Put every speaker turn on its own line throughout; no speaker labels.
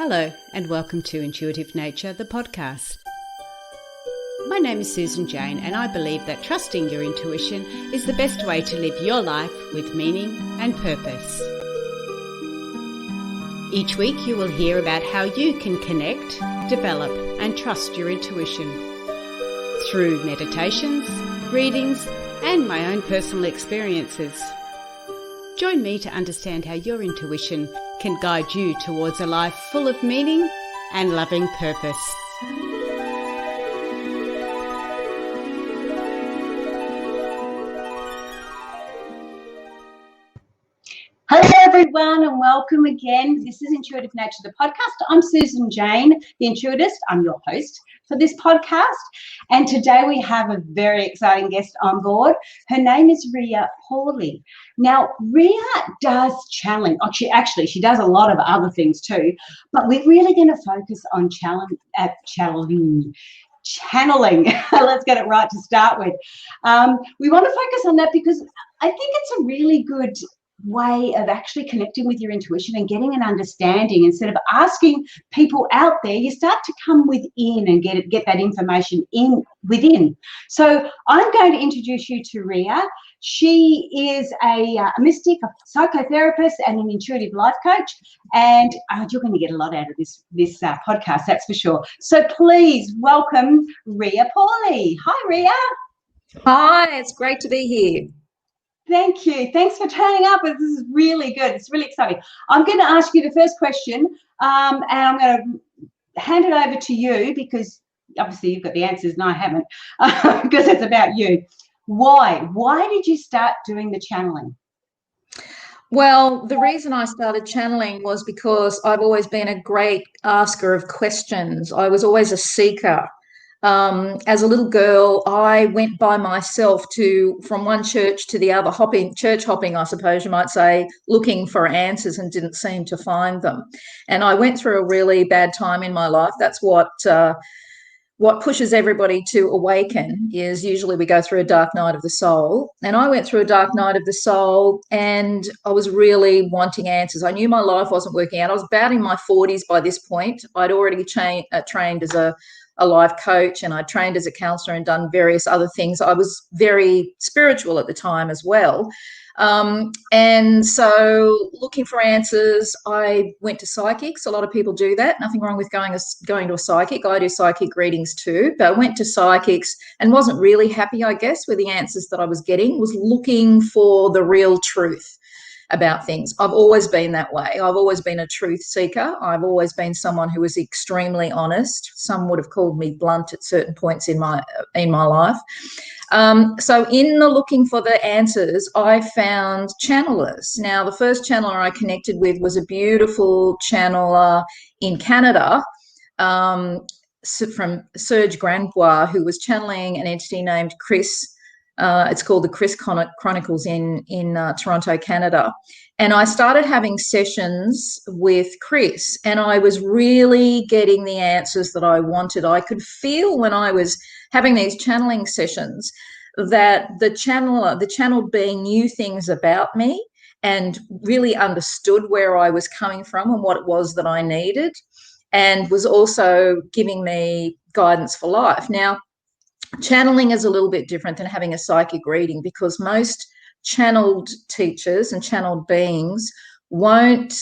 Hello and welcome to Intuitive Nature, the podcast. My name is Susan Jane and I believe that trusting your intuition is the best way to live your life with meaning and purpose. Each week you will hear about how you can connect, develop and trust your intuition through meditations, readings and my own personal experiences. Join me to understand how your intuition can guide you towards a life full of meaning and loving purpose.
Hello everyone and welcome again. This is Intuitive Nature, the podcast. I'm Susan Jane, the Intuitist. I'm your host for this podcast. And today we have a very exciting guest on board. Her name is Reea Pawley. Now, Reea does channeling. She does a lot of other things too, but we're really going to focus on channeling. Let's get it right to start with. We want to focus on that because I think it's a really good way of actually connecting with your intuition and getting an understanding. Instead of asking people out there, you start to come within and get that information within. So I'm going to introduce you to Reea. She is a mystic, a psychotherapist and an intuitive life coach, and you're going to get a lot out of this podcast, that's for sure. So please welcome Reea Pawley. Hi Reea.
Hi, it's great to be here.
Thank you. Thanks for turning up. This is really good. It's really exciting. I'm going to ask you the first question, and I'm going to hand it over to you because obviously you've got the answers and I haven't, because it's about you. Why? Why did you start doing the channeling?
Well, the reason I started channeling was because I've always been a great asker of questions. I was always a seeker. As a little girl, I went by myself from one church to the other, church hopping, I suppose you might say, looking for answers and didn't seem to find them. And I went through a really bad time in my life. That's what pushes everybody to awaken is usually we go through a dark night of the soul. And I went through a dark night of the soul and I was really wanting answers. I knew my life wasn't working out. I was about in my 40s by this point. I'd already trained as a life coach and I trained as a counselor and done various other things. I was very spiritual at the time as well. And so looking for answers, I went to psychics. A lot of people do that. Nothing wrong with going to a psychic. I do psychic readings too, but I went to psychics and wasn't really happy, I guess, with the answers that I was getting, was looking for the real truth about things. I've always been that way. I've always been a truth seeker. I've always been someone who was extremely honest. Some would have called me blunt at certain points in my life. So in the looking for the answers, I found channelers. Now, the first channeler I connected with was a beautiful channeler in Canada, from Serge Granbois, who was channeling an entity named Chris. It's called the Chris Chronicles in Toronto, Canada. And I started having sessions with Chris and I was really getting the answers that I wanted. I could feel when I was having these channeling sessions that the channeled being knew things about me and really understood where I was coming from and what it was that I needed, and was also giving me guidance for life. Now, channeling is a little bit different than having a psychic reading because most channeled teachers and channeled beings won't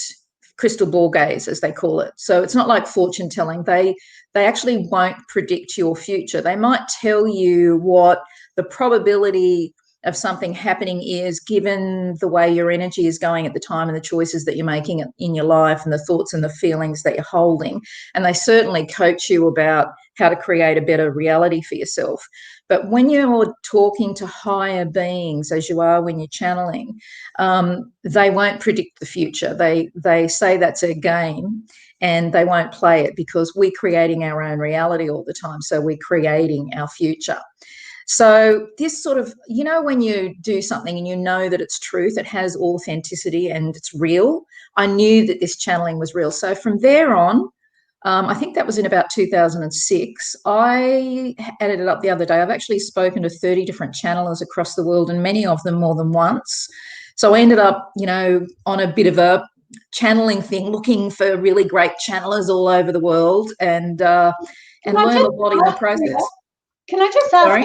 crystal ball gaze, as they call it. So it's not like fortune telling. They actually won't predict your future. They might tell you what the probability of something happening is given the way your energy is going at the time and the choices that you're making in your life and the thoughts and the feelings that you're holding. And they certainly coach you about how to create a better reality for yourself. But when you're talking to higher beings, as you are when you're channeling, they won't predict the future. They say that's a game and they won't play it because we're creating our own reality all the time. So we're creating our future. So this sort of, when you do something and you know that it's truth, it has authenticity and it's real, I knew that this channeling was real. So from there on, I think that was in about 2006. I added it up the other day. I've actually spoken to 30 different channelers across the world and many of them more than once. So I ended up, on a bit of a channeling thing, looking for really great channelers all over the world, and learned a lot in the process.
Can I just ask,
Sorry?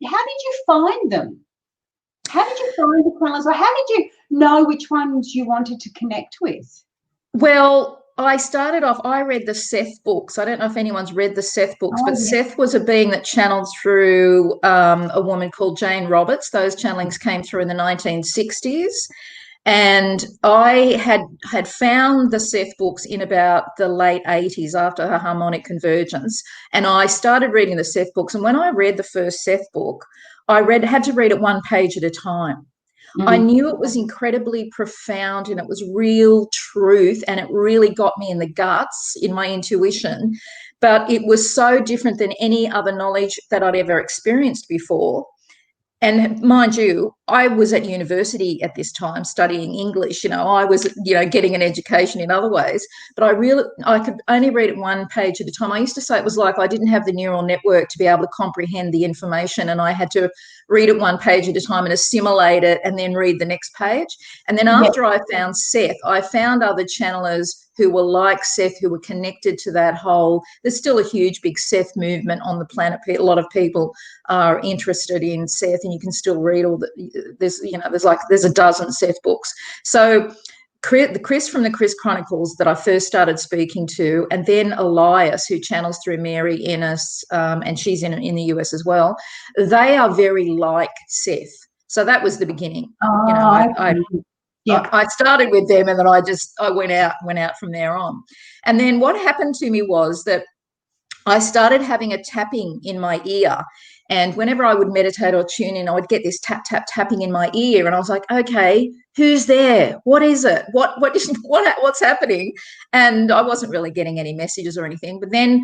how did you find them? How did you find the channelers? Or how did you know which ones you wanted to connect with?
Well, I started off, I read the Seth books. I don't know if anyone's read the Seth books, but Seth was a being that channeled through a woman called Jane Roberts. Those channelings came through in the 1960s. And I had found the Seth books in about the late 80s after her harmonic convergence. And I started reading the Seth books. And when I read the first Seth book, had to read it one page at a time. I knew it was incredibly profound and it was real truth, and it really got me in the guts in my intuition. But it was so different than any other knowledge that I'd ever experienced before. And mind you, I was at university at this time studying English. I was, getting an education in other ways, but I could only read it one page at a time. I used to say it was like I didn't have the neural network to be able to comprehend the information, and I had to read it one page at a time and assimilate it and then read the next page. And then after I found Seth, I found other channelers who were like Seth, who were connected to that whole, there's still a huge big Seth movement on the planet. A lot of people are interested in Seth, and you can still read there's a dozen Seth books. So the Chris from the Chris Chronicles that I first started speaking to, and then Elias, who channels through Mary Ennis, and she's in the US as well, they are very like Seth. So that was the beginning. I started with them, and then I went out from there on. And then what happened to me was that I started having a tapping in my ear. And whenever I would meditate or tune in, I would get this tap, tap, tapping in my ear. And I was like, okay, who's there? What is it? What's happening? And I wasn't really getting any messages or anything. But then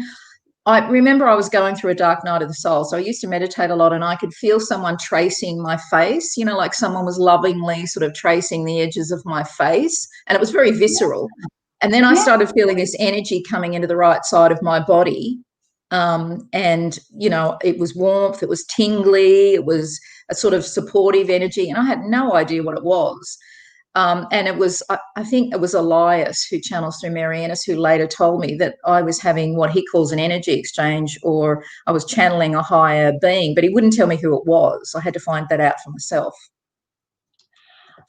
I remember I was going through a dark night of the soul. So I used to meditate a lot, and I could feel someone tracing my face, like someone was lovingly sort of tracing the edges of my face. And it was very visceral. And then I started feeling this energy coming into the right side of my body. And, it was warmth, it was tingly, it was a sort of supportive energy. And I had no idea what it was. And it was, I think it was Elias, who channels through Mary Ennis, who later told me that I was having what he calls an energy exchange, or I was channeling a higher being, but he wouldn't tell me who it was. I had to find that out for myself.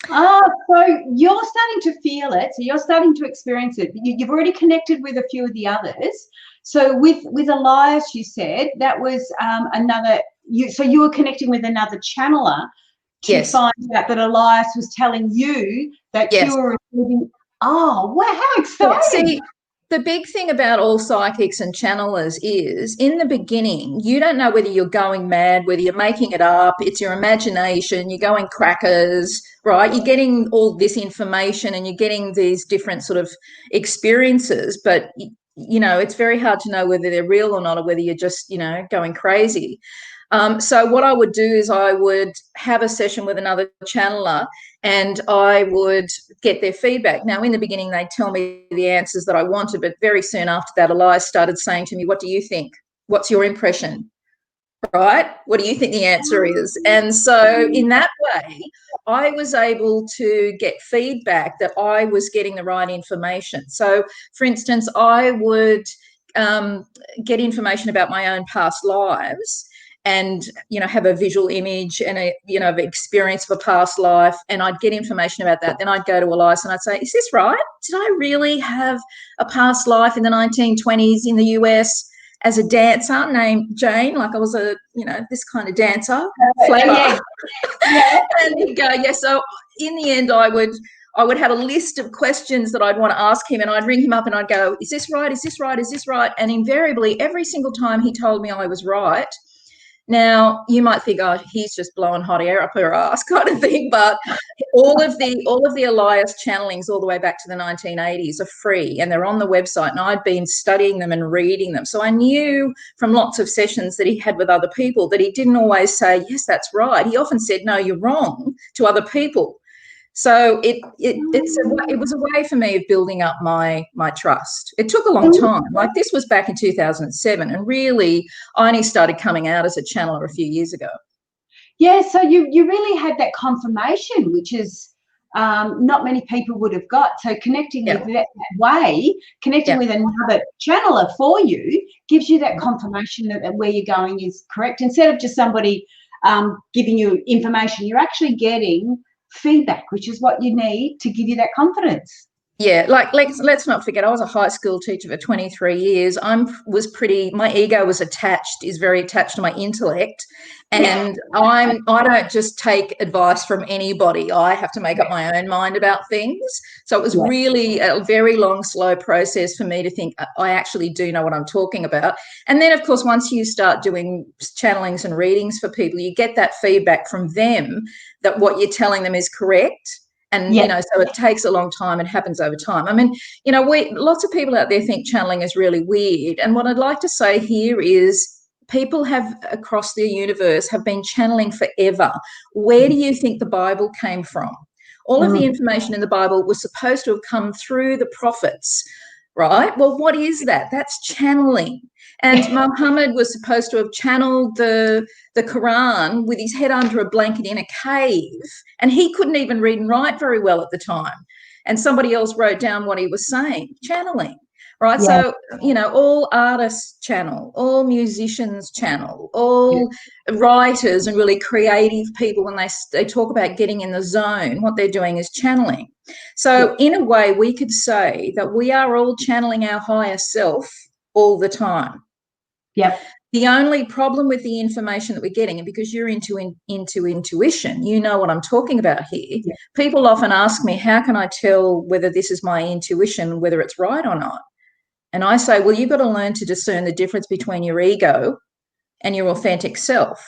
So you're starting to feel it. So you're starting to experience it. You've already connected with a few of the others. So with Elias, you said that was so you were connecting with another channeler to find out that Elias was telling you that you were receiving. Oh, wow, how exciting.
See, the big thing about all psychics and channelers is, in the beginning, you don't know whether you're going mad, whether you're making it up, it's your imagination, you're going crackers, right? You're getting all this information and you're getting these different sort of experiences, but it's very hard to know whether they're real or not, or whether you're just, going crazy. So what I would do is I would have a session with another channeler, and I would get their feedback. Now, in the beginning, they'd tell me the answers that I wanted, but very soon after that, Elias started saying to me, what do you think? What's your impression? Right? What do you think the answer is? And so in that way, I was able to get feedback that I was getting the right information. So, for instance, I would get information about my own past lives, and have a visual image and a experience of a past life, and I'd get information about that. Then I'd go to Elias and I'd say, is this right? Did I really have a past life in the 1920s in the US as a dancer named Jane? Like I was this kind of dancer, flavor. And he'd go, yes. So in the end, I would have a list of questions that I'd want to ask him, and I'd ring him up and I'd go, is this right? Is this right? Is this right? And invariably, every single time he told me I was right. Now, you might think, oh, he's just blowing hot air up her ass kind of thing, but all of the Elias channelings all the way back to the 1980s are free, and they're on the website, and I'd been studying them and reading them. So I knew from lots of sessions that he had with other people that he didn't always say, yes, that's right. He often said, no, you're wrong, to other people. So it was a way for me of building up my trust. It took a long time. Like, this was back in 2007, and really I only started coming out as a channeler a few years ago.
Yeah, so you really had that confirmation, which is not many people would have got. So connecting
Yeah.
with that way, connecting with another channeler for you gives you that confirmation that where you're going is correct. Instead of just somebody giving you information, you're actually getting feedback, which is what you need to give you that confidence.
Yeah, like let's not forget, I was a high school teacher for 23 years. My ego is very attached to my intellect, and I don't just take advice from anybody. I have to make up my own mind about things. So it was really a very long, slow process for me to think I actually do know what I'm talking about. And then, of course, once you start doing channelings and readings for people, you get that feedback from them that what you're telling them is correct. And, so it takes a long time and happens over time. I mean, lots of people out there think channeling is really weird. And what I'd like to say here is people across the universe have been channeling forever. Where do you think the Bible came from? All of the information in the Bible was supposed to have come through the prophets, right? Well, what is that? That's channeling. And Muhammad was supposed to have channeled the Quran with his head under a blanket in a cave, and he couldn't even read and write very well at the time. And somebody else wrote down what he was saying, channeling, right?
Yeah.
So, all artists channel, all musicians channel, all writers and really creative people, when they talk about getting in the zone, what they're doing is channeling. So in a way, we could say that we are all channeling our higher self all the time.
Yeah.
The only problem with the information that we're getting, and because you're into intuition, you know what I'm talking about here.
Yeah.
People often ask me, how can I tell whether this is my intuition, whether it's right or not? And I say, well, you've got to learn to discern the difference between your ego and your authentic self.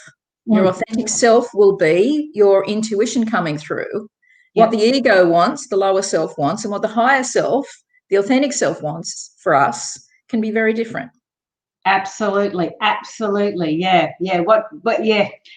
Your authentic self will be your intuition coming through. What the ego wants, the lower self wants, and what the higher self, the authentic self wants for us can be very different.
Absolutely. Yeah.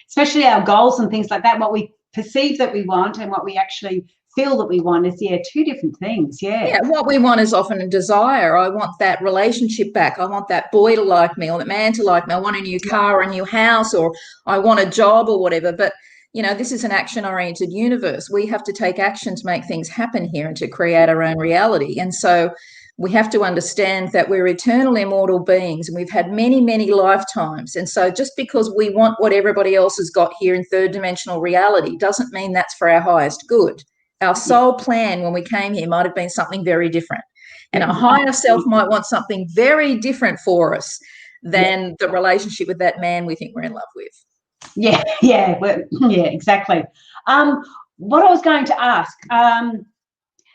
Especially our goals and things like that, what we perceive that we want and what we actually feel that we want is two different things.
What we want is often a desire. I want that relationship back. I want that boy to like me or that man to like me. I want a new car or a new house, or I want a job or whatever. But this is an action-oriented universe. We have to take action to make things happen here and to create our own reality. And so we have to understand that we're eternal, immortal beings, and we've had many, many lifetimes. And so just because we want what everybody else has got here in third-dimensional reality doesn't mean that's for our highest good. Our soul plan when we came here might have been something very different. And our higher self might want something very different for us than the relationship with that man we think we're in love with.
Exactly. What I was going to ask,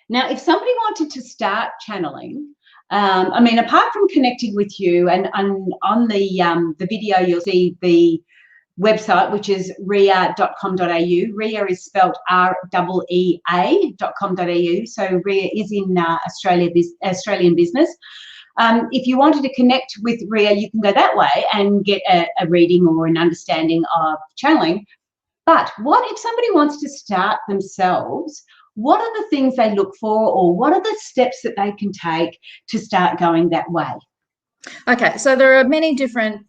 now, if somebody wanted to start channeling, apart from connecting with you, and on the video, you'll see the website, which is reea.com.au. Reea is spelled REEA.com.au. So Reea is in Australian business. If you wanted to connect with Reea, you can go that way and get a reading or an understanding of channeling. But what if somebody wants to start themselves? What are the things they look for, or what are the steps that they can take to start going that way?
Okay, so there are many different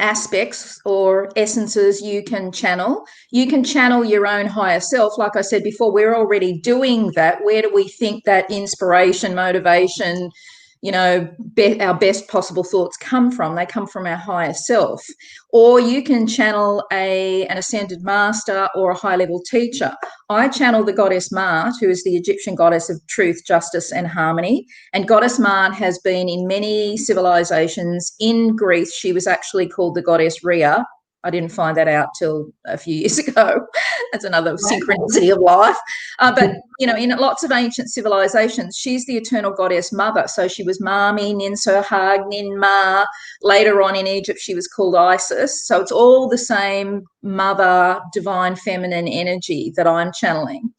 aspects or essences you can channel. You can channel your own higher self. Like I said before, we're already doing that. Where do we think that inspiration, motivation, our best possible thoughts come from? They come from our higher self. Or you can channel an ascended master or a high-level teacher. I channel the goddess Ma'at, who is the Egyptian goddess of truth, justice, and harmony. And goddess Ma'at has been in many civilizations. In Greece, she was actually called the goddess Reea. I didn't find that out till a few years ago. That's another synchronicity of life. But, in lots of ancient civilizations, she's the eternal goddess mother. So she was Mami, Nin Sohag, Nin Ma. Later on in Egypt, she was called Isis. So it's all the same mother, divine feminine energy that I'm channeling.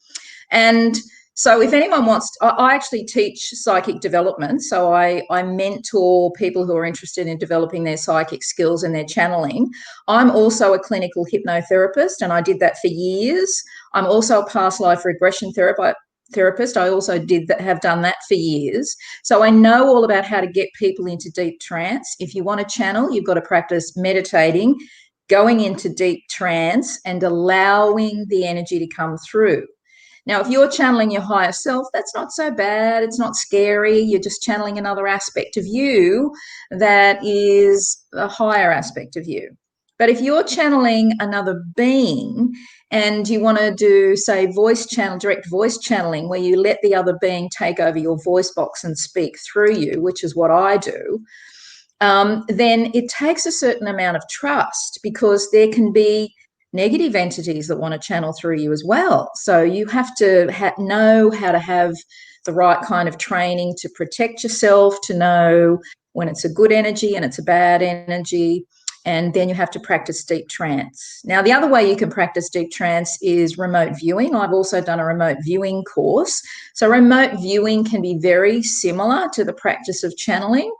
And so if anyone wants to, I actually teach psychic development. So I mentor people who are interested in developing their psychic skills and their channeling. I'm also a clinical hypnotherapist, and I did that for years. I'm also a past life regression therapist. I also have done that for years. So I know all about how to get people into deep trance. If you want to channel, you've got to practice meditating, going into deep trance and allowing the energy to come through. Now, if you're channeling your higher self, that's not so bad. It's not scary. You're just channeling another aspect of you that is a higher aspect of you. But if you're channeling another being and you want to do, say, direct voice channeling, where you let the other being take over your voice box and speak through you, which is what I do, then it takes a certain amount of trust, because there can be negative entities that want to channel through you as well. So you have to know how to have the right kind of training to protect yourself, to know when it's a good energy and it's a bad energy. And then you have to practice deep trance. Now, the other way you can practice deep trance is remote viewing. I've also done a remote viewing course. So remote viewing can be very similar to the practice of channeling.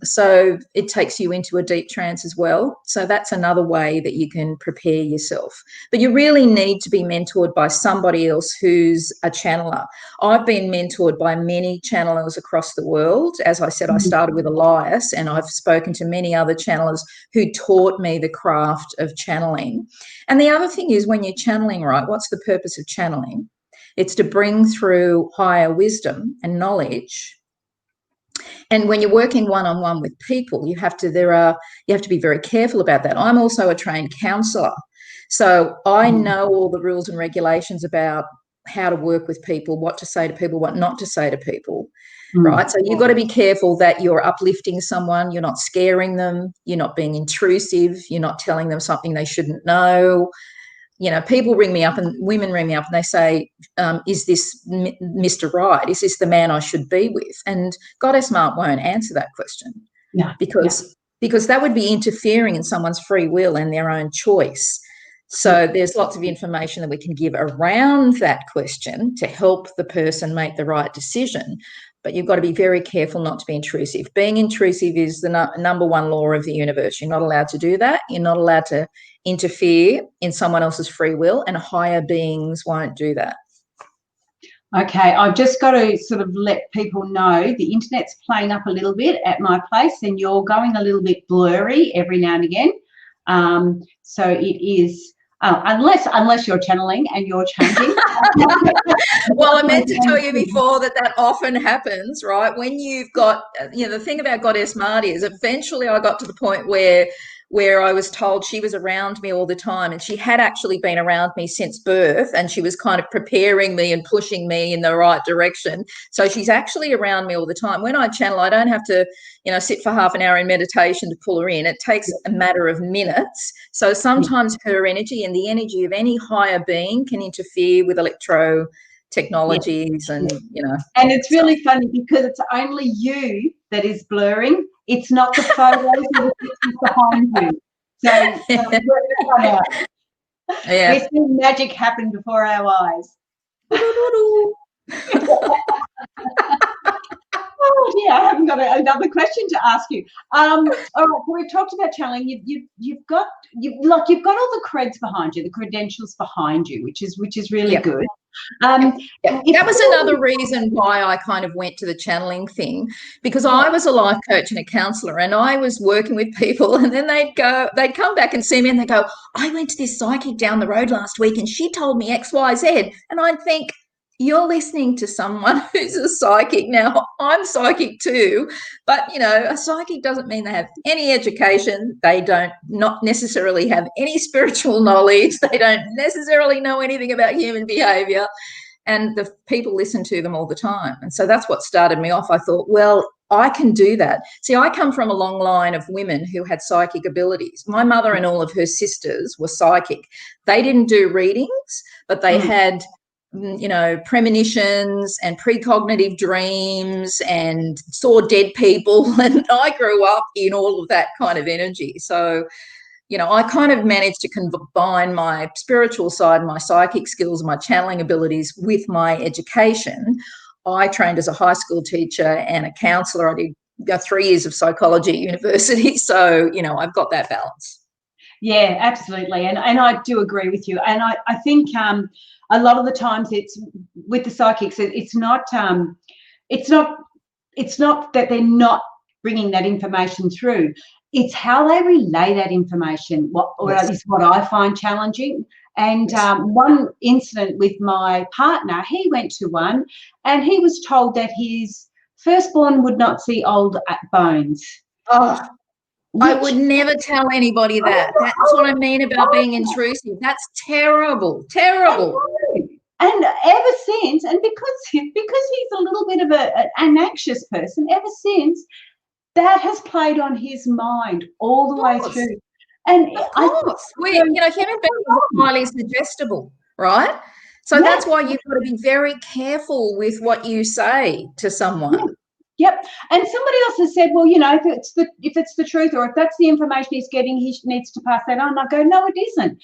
So it takes you into a deep trance as well. So that's another way that you can prepare yourself. But you really need to be mentored by somebody else who's a channeler. I've been mentored by many channelers across the world. As I said, I started with Elias, and I've spoken to many other channelers who taught me the craft of channeling. And the other thing is, when you're channeling, right, what's the purpose of channeling? It's to bring through higher wisdom and knowledge. And when you're working one-on-one with people, you have to be very careful about that. I'm also a trained counsellor, so I know all the rules and regulations about how to work with people, what to say to people, what not to say to people, right? So you've got to be careful that you're uplifting someone, you're not scaring them, you're not being intrusive, you're not telling them something they shouldn't know. You know, people ring me up, and women ring me up, and they say, is this Mr. Right? Is this the man I should be with? And Goddess Mark won't answer that question. Because that would be interfering in someone's free will and their own choice. So there's lots of information that we can give around that question to help the person make the right decision. But you've got to be very careful not to be intrusive. Being intrusive is the number one law of the universe. You're not allowed to do that. You're not allowed to interfere in someone else's free will, and higher beings won't do that.
Okay, I've just got to sort of let people know the internet's playing up a little bit at my place, and you're going a little bit blurry every now and again. So it is, unless you're channeling and you're changing.
Well, I meant to tell you before that often happens, right? When you've got, the thing about Goddess Marty is eventually I got to the point where I was told she was around me all the time, and she had actually been around me since birth, and she was kind of preparing me and pushing me in the right direction. So she's actually around me all the time. When I channel, I don't have to, sit for half an hour in meditation to pull her in. It takes a matter of minutes. So sometimes her energy and the energy of any higher being can interfere with electro technologies and
and it's really funny because it's only you that is blurring. It's not the photos or the pictures behind you. So we're seeing magic happen before our eyes. Oh, yeah, I haven't got another question to ask you. All right, so we've talked about channeling. You've got all the creds behind you, the credentials behind you, which is really good.
That was another reason why I kind of went to the channeling thing, because I was a life coach and a counsellor, and I was working with people, and then they'd come back and see me and they go, I went to this psychic down the road last week and she told me X, Y, Z. And I'd think, you're listening to someone who's a psychic. Now, I'm psychic too, but, a psychic doesn't mean they have any education. They not necessarily have any spiritual knowledge. They don't necessarily know anything about human behaviour. And the people listen to them all the time. And so that's what started me off. I thought, well, I can do that. See, I come from a long line of women who had psychic abilities. My mother and all of her sisters were psychic. They didn't do readings, but they had premonitions and precognitive dreams and saw dead people. And I grew up in all of that kind of energy. So, I kind of managed to combine my spiritual side, my psychic skills, my channeling abilities with my education. I trained as a high school teacher and a counsellor. I did 3 years of psychology at university. So, I've got that balance.
Yeah, absolutely. And I do agree with you. And I think a lot of the times it's with the psychics, it's not that they're not bringing that information through. It's how they relay that information, is what I find challenging. And one incident with my partner, he went to one and he was told that his firstborn would not see old bones.
Oh, I would never tell anybody that. That's what I mean about being intrusive. That's terrible, terrible.
And ever since, and because he's a little bit of an anxious person, ever since, that has played on his mind all the way through. And
of course, human beings are highly suggestible, right? So that's why you've got to be very careful with what you say to someone.
Yep. And somebody else has said, well, if it's the truth, or if that's the information he's getting, he needs to pass that on. I go, no, it isn't.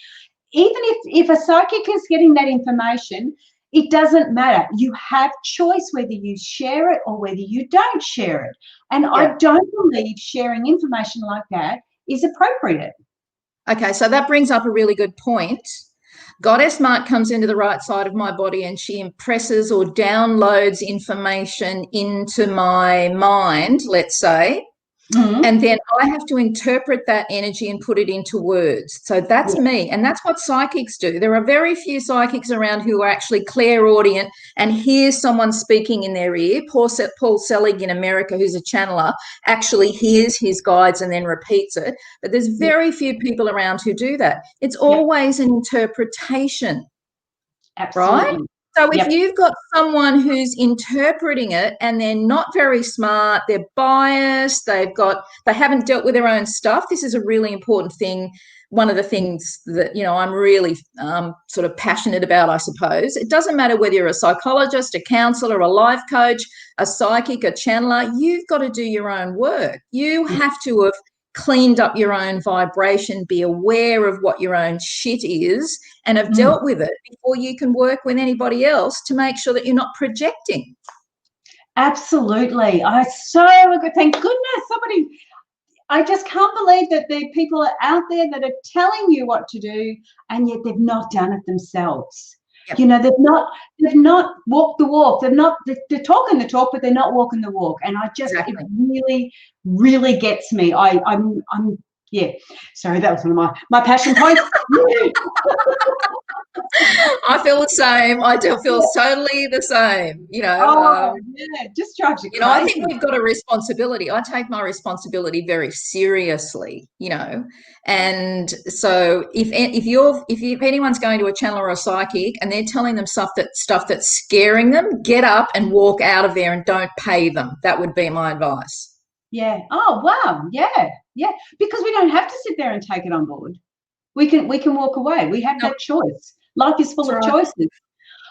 Even if a psychic is getting that information, it doesn't matter. You have choice whether you share it or whether you don't share it. And I don't believe sharing information like that is appropriate.
Okay, so that brings up a really good point. Goddess Mark comes into the right side of my body and she impresses or downloads information into my mind, let's say, and then I have to interpret that energy and put it into words. So that's me, and that's what psychics do. There are very few psychics around who are actually clairaudient and hear someone speaking in their ear. Paul Selig in America, who's a channeler, actually hears his guides and then repeats it. But there's very few people around who do that. It's always an interpretation.
Absolutely.
Right? So if you've got someone who's interpreting it and they're not very smart, they're biased, they haven't dealt with their own stuff. This is a really important thing. One of the things that, I'm really sort of passionate about, I suppose. It doesn't matter whether you're a psychologist, a counselor, a life coach, a psychic, a channeler, you've got to do your own work. You have to have cleaned up your own vibration, be aware of what your own shit is, and have dealt with it before you can work with anybody else to make sure that you're not projecting.
Absolutely. I so agree. Thank goodness I just can't believe that there are people out there that are telling you what to do and yet they've not done it themselves. Yep. They've not walked the walk. They're talking the talk, but they're not walking the walk. And it really, really gets me. Sorry, that was one of my passion points.
I feel the same. I do feel totally the same.
Just drives you crazy.
I think we've got a responsibility. I take my responsibility very seriously. And so if anyone's going to a channeler or a psychic and they're telling them stuff that's scaring them, get up and walk out of there and don't pay them. That would be my advice.
Yeah. Oh, wow. Yeah. Yeah. Because we don't have to sit there and take it on board. We can walk away. We have that choice. Life is full of choices.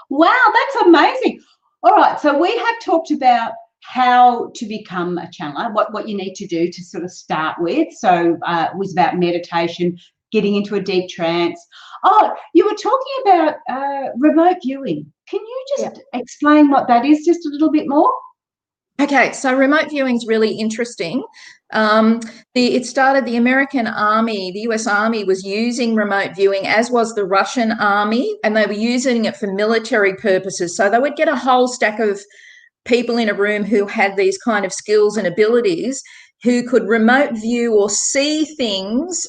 Wow, that's amazing. All right. So we have talked about how to become a channeler, what you need to do to sort of start with. So it was about meditation, getting into a deep trance. Oh, you were talking about remote viewing. Can you just explain what that is just a little bit more?
Okay, so remote viewing is really interesting. It started the American Army, the US Army was using remote viewing, as was the Russian Army, and they were using it for military purposes. So they would get a whole stack of people in a room who had these kind of skills and abilities, who could remote view or see things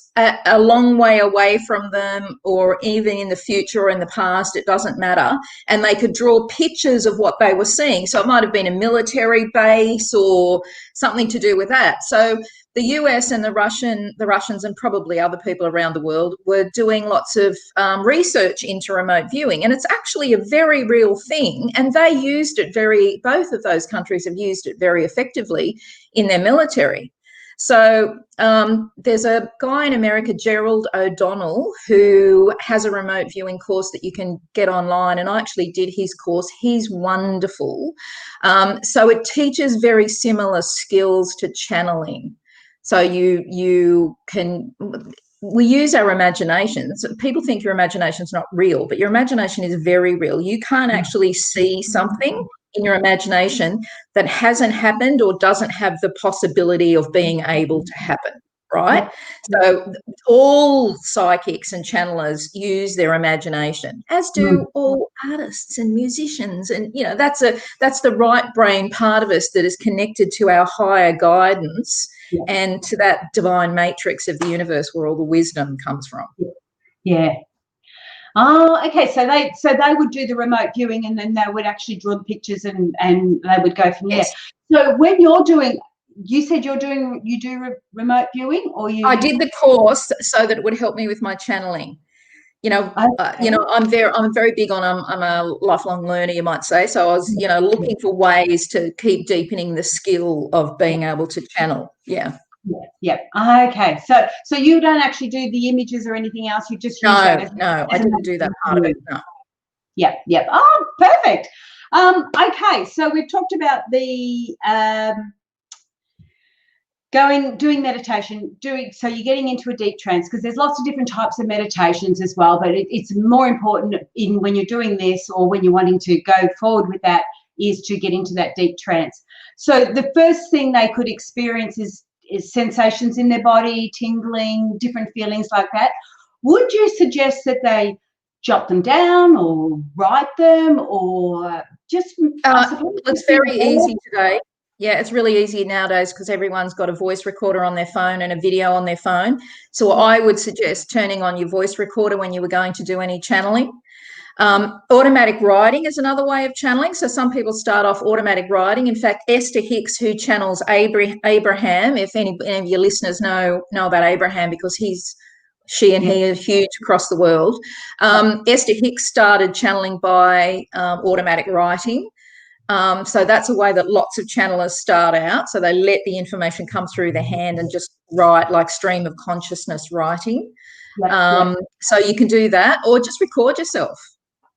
a long way away from them, or even in the future or in the past, it doesn't matter. And they could draw pictures of what they were seeing. So it might have been a military base or something to do with that. So the US and the Russians and probably other people around the world were doing lots of research into remote viewing. And it's actually a very real thing. And they used it both of those countries have used it very effectively in their military. So there's a guy in America, Gerald O'Donnell, who has a remote viewing course that you can get online. And I actually did his course. He's wonderful. So it teaches very similar skills to channeling. So we use our imaginations. People think your imagination's not real, but your imagination is very real. You can't actually see something in your imagination that hasn't happened or doesn't have the possibility of being able to happen, right? So all psychics and channelers use their imagination, as do all artists and musicians. And, that's the right brain part of us that is connected to our higher guidance and to that divine matrix of the universe where all the wisdom comes from.
Yeah. Oh, okay. So they would do the remote viewing, and then they would actually draw the pictures, and they would go from there.
Yes.
So when you're doing, you said you do remote viewing, or you?
I did the course so that it would help me with my channeling.
Okay.
I'm very big on, I'm a lifelong learner, you might say. So I was, looking for ways to keep deepening the skill of being able to channel. Yeah.
Yeah. Okay. So you don't actually do the images or anything else. You just use that
No, I didn't do that part of it. No.
Yep. Oh, perfect. Okay. So we've talked about the doing meditation, so you're getting into a deep trance, because there's lots of different types of meditations as well, but it's more important when you're doing this, or when you're wanting to go forward with that, is to get into that deep trance. So the first thing they could experience is sensations in their body, tingling, different feelings like that. Would you suggest that they jot them down or write them, or just
it's very easy today. Yeah, it's really easy nowadays because everyone's got a voice recorder on their phone and a video on their phone. So I would suggest turning on your voice recorder when you were going to do any channeling. Automatic writing is another way of channeling. So some people start off automatic writing. In fact, Esther Hicks, who channels Abraham, if any of your listeners know about Abraham, because she and he are huge across the world. Esther Hicks started channeling by automatic writing. So that's a way that lots of channelers start out. So they let the information come through their hand and just write, like stream of consciousness writing. So you can do that, or just record yourself.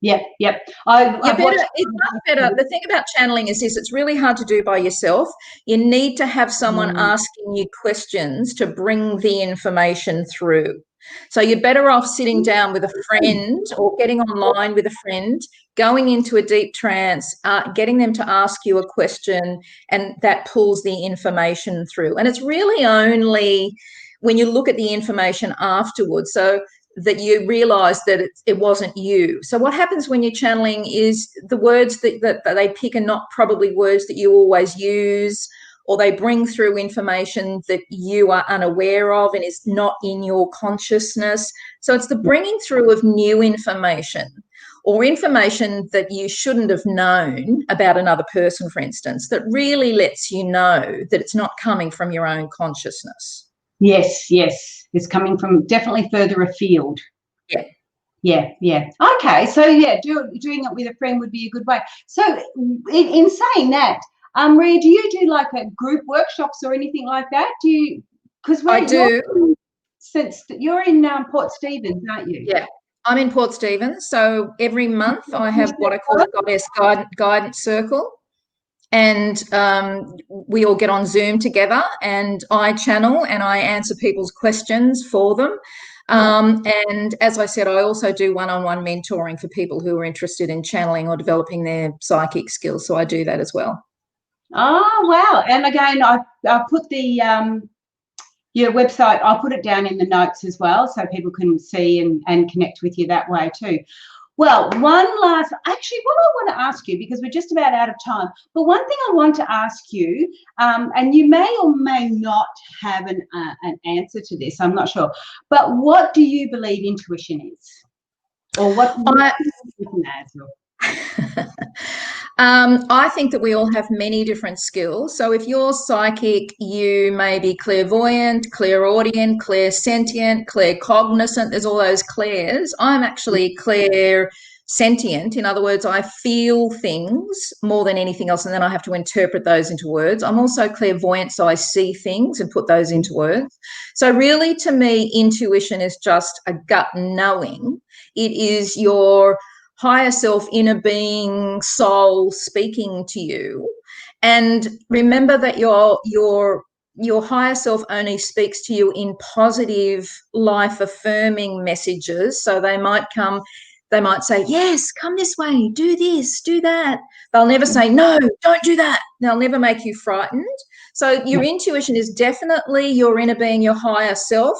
Yep.
It's much better. The thing about channeling is this: it's really hard to do by yourself. You need to have someone asking you questions to bring the information through. So you're better off sitting down with a friend, or getting online with a friend, going into a deep trance, getting them to ask you a question, and that pulls the information through. And it's really only when you look at the information afterwards, so that you realize that it wasn't you. So what happens when you're channeling is the words that they pick are not probably words that you always use, or they bring through information that you are unaware of and is not in your consciousness. So it's the bringing through of new information, or information that you shouldn't have known about another person, for instance, that really lets you know that it's not coming from your own consciousness.
Yes. It's coming from definitely further afield. Yeah. Okay. So doing it with a friend would be a good way. So in saying that, Reea, do you do like a group workshops or anything like that? Do you? Because
I do.
Since you're in Port Stephens, aren't you?
Yeah, I'm in Port Stephens. So every month I have what I call a Goddess Guidance Circle. And we all get on Zoom together, and I channel and I answer people's questions for them. And as I said, I also do one-on-one mentoring for people who are interested in channeling or developing their psychic skills. So I do that as well.
Oh, wow. And again, I put your website, I'll put it down in the notes as well, so people can see and connect with you that way too. Well, actually, what I want to ask you, because we're just about out of time, but one thing I want to ask you, and you may or may not have an answer to this, I'm not sure, but what do you believe intuition is? Or what do you think
I think that we all have many different skills. So if you're psychic, you may be clairvoyant, clairaudient, clairsentient, claircognizant. There's all those clairs. I'm actually clairsentient. In other words, I feel things more than anything else, and then I have to interpret those into words. I'm also clairvoyant, so I see things and put those into words. So really, to me, intuition is just a gut knowing. It is your higher self, inner being, soul speaking to you. And remember that your higher self only speaks to you in positive, life affirming messages. So they might say, yes, come this way, do this, do that. They'll never say, no, don't do that. They'll never make you frightened. So your intuition is definitely your inner being, your higher self,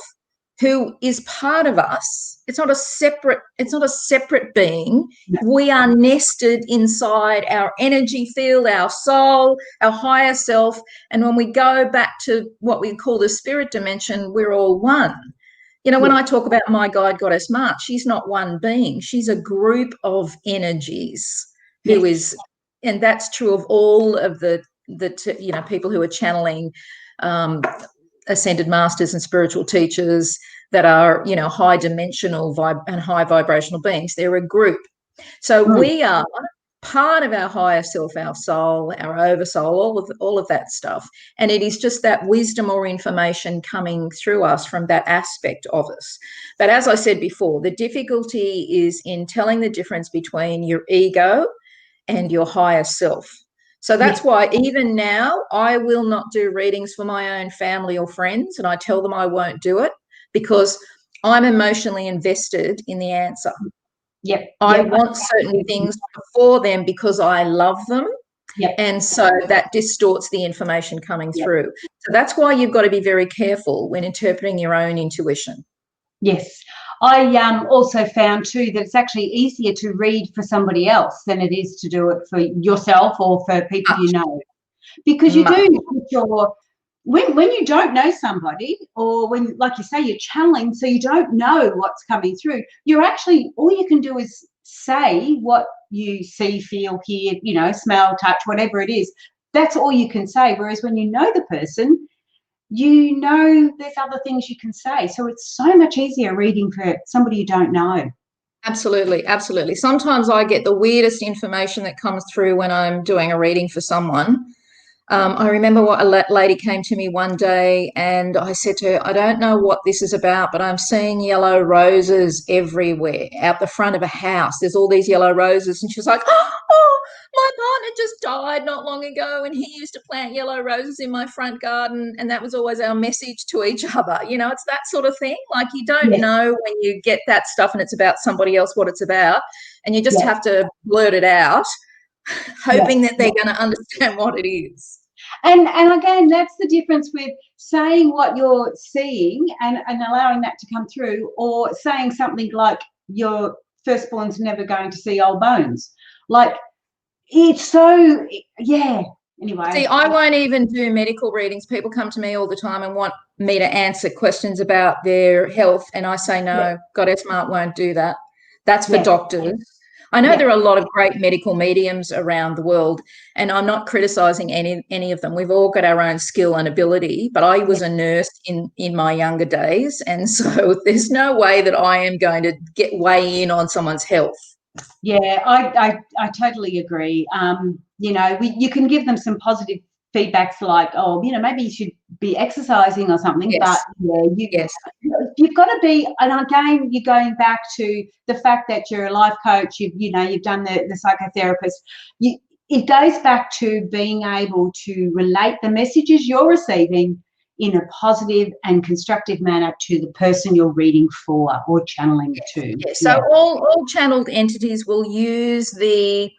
who is part of us. It's not a separate being. We are nested inside our energy field, our soul, our higher self. And when we go back to what we call the spirit dimension, we're all one. You know, when I talk about my guide goddess March, she's not one being. She's a group of energies who is, and that's true of all of the people who are channeling ascended masters and spiritual teachers that are, high dimensional and high vibrational beings. They're a group. So we are part of our higher self, our soul, our oversoul, all of that stuff. And it is just that wisdom or information coming through us from that aspect of us. But as I said before, the difficulty is in telling the difference between your ego and your higher self. So that's why even now I will not do readings for my own family or friends, and I tell them I won't do it because I'm emotionally invested in the answer. I want certain things for them because I love them. And so that distorts the information coming through. So that's why you've got to be very careful when interpreting your own intuition.
Yes. I also found too that it's actually easier to read for somebody else than it is to do it for yourself or for people you know. Because you do, when you don't know somebody, or when, like you say, you're channeling, so you don't know what's coming through, you're actually, all you can do is say what you see, feel, hear, smell, touch, whatever it is. That's all you can say. Whereas when you know the person, there's other things you can say. So it's so much easier reading for somebody you don't know.
Absolutely, absolutely. Sometimes I get the weirdest information that comes through when I'm doing a reading for someone. I remember what a lady came to me one day and I said to her, I don't know what this is about, but I'm seeing yellow roses everywhere out the front of a house. There's all these yellow roses. And she was like, oh, my partner just died not long ago and he used to plant yellow roses in my front garden. And that was always our message to each other. It's that sort of thing. Like you don't know when you get that stuff and it's about somebody else what it's about. And you just have to blurt it out, hoping that they're going to understand what it is.
And again, that's the difference with saying what you're seeing and allowing that to come through, or saying something like your firstborn's never going to see old bones. Like, it's so, anyway.
See, I won't even do medical readings. People come to me all the time and want me to answer questions about their health, and I say, no, Goddess Mart won't do that. That's for doctors. I know there are a lot of great medical mediums around the world, and I'm not criticising any of them. We've all got our own skill and ability, but I was a nurse in my younger days, and so there's no way that I am going to weigh in on someone's health.
Yeah, I totally agree. You can give them some positive feedbacks like, maybe you should be exercising or something. But you've got to be, and again, you're going back to the fact that you're a life coach. You've done the psychotherapist. It goes back to being able to relate the messages you're receiving in a positive and constructive manner to the person you're reading for or channeling to.
So all channeled entities will use the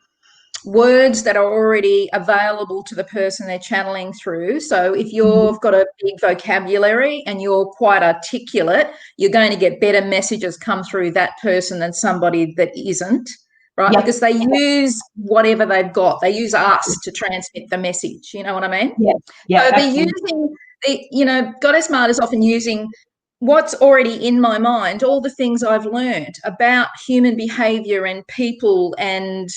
words that are already available to the person they're channeling through. So if you've got a big vocabulary and you're quite articulate, you're going to get better messages come through that person than somebody that isn't, right? Because they use whatever they've got. They use us to transmit the message. You know what I mean? So they're using, Goddess Mart is often using what's already in my mind, all the things I've learned about human behavior and people and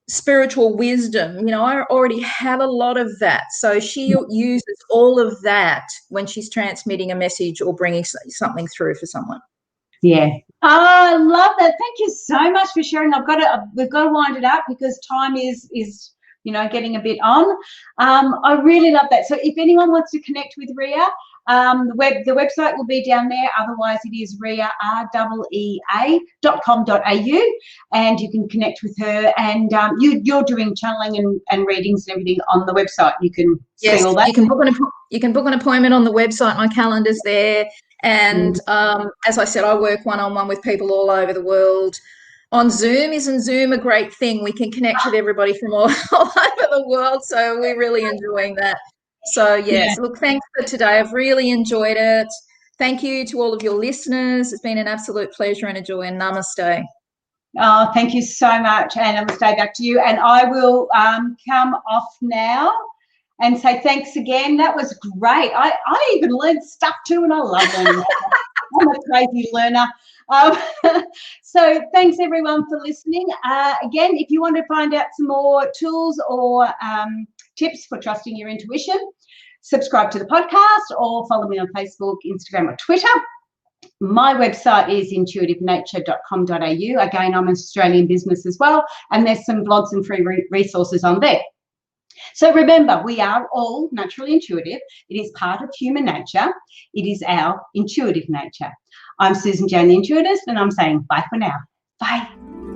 spiritual wisdom. I already have a lot of that. So she uses all of that when she's transmitting a message or bringing something through for someone.
Yeah. Oh, I love that. Thank you so much for sharing. We've got to wind it up because time is getting a bit on. I really love that. So if anyone wants to connect with Reea, the website will be down there. Otherwise, it is reea.com.au, and you can connect with her. And you're doing channeling and readings and everything on the website. You can see all that.
You can book an appointment on the website. My calendar's there. And as I said, I work one-on-one with people all over the world. On Zoom, isn't Zoom a great thing? We can connect with everybody from all over the world, so we're really enjoying that. So, yes, look, thanks for today. I've really enjoyed it. Thank you to all of your listeners. It's been an absolute pleasure and a joy, and namaste.
Oh, thank you so much, and namaste back to you. And I will come off now and say thanks again. That was great. I even learned stuff too, and I love learning stuff. I'm a crazy learner. So thanks everyone for listening. Again, if you want to find out some more tools or tips for trusting your intuition, subscribe to the podcast or follow me on Facebook, Instagram or Twitter. My website is intuitivenature.com.au. Again, I'm an Australian business as well, and there's some blogs and free resources on there. So remember, we are all naturally intuitive. It is part of human nature. It is our intuitive nature. I'm Susan Jane, the Intuitist, and I'm saying bye for now. Bye.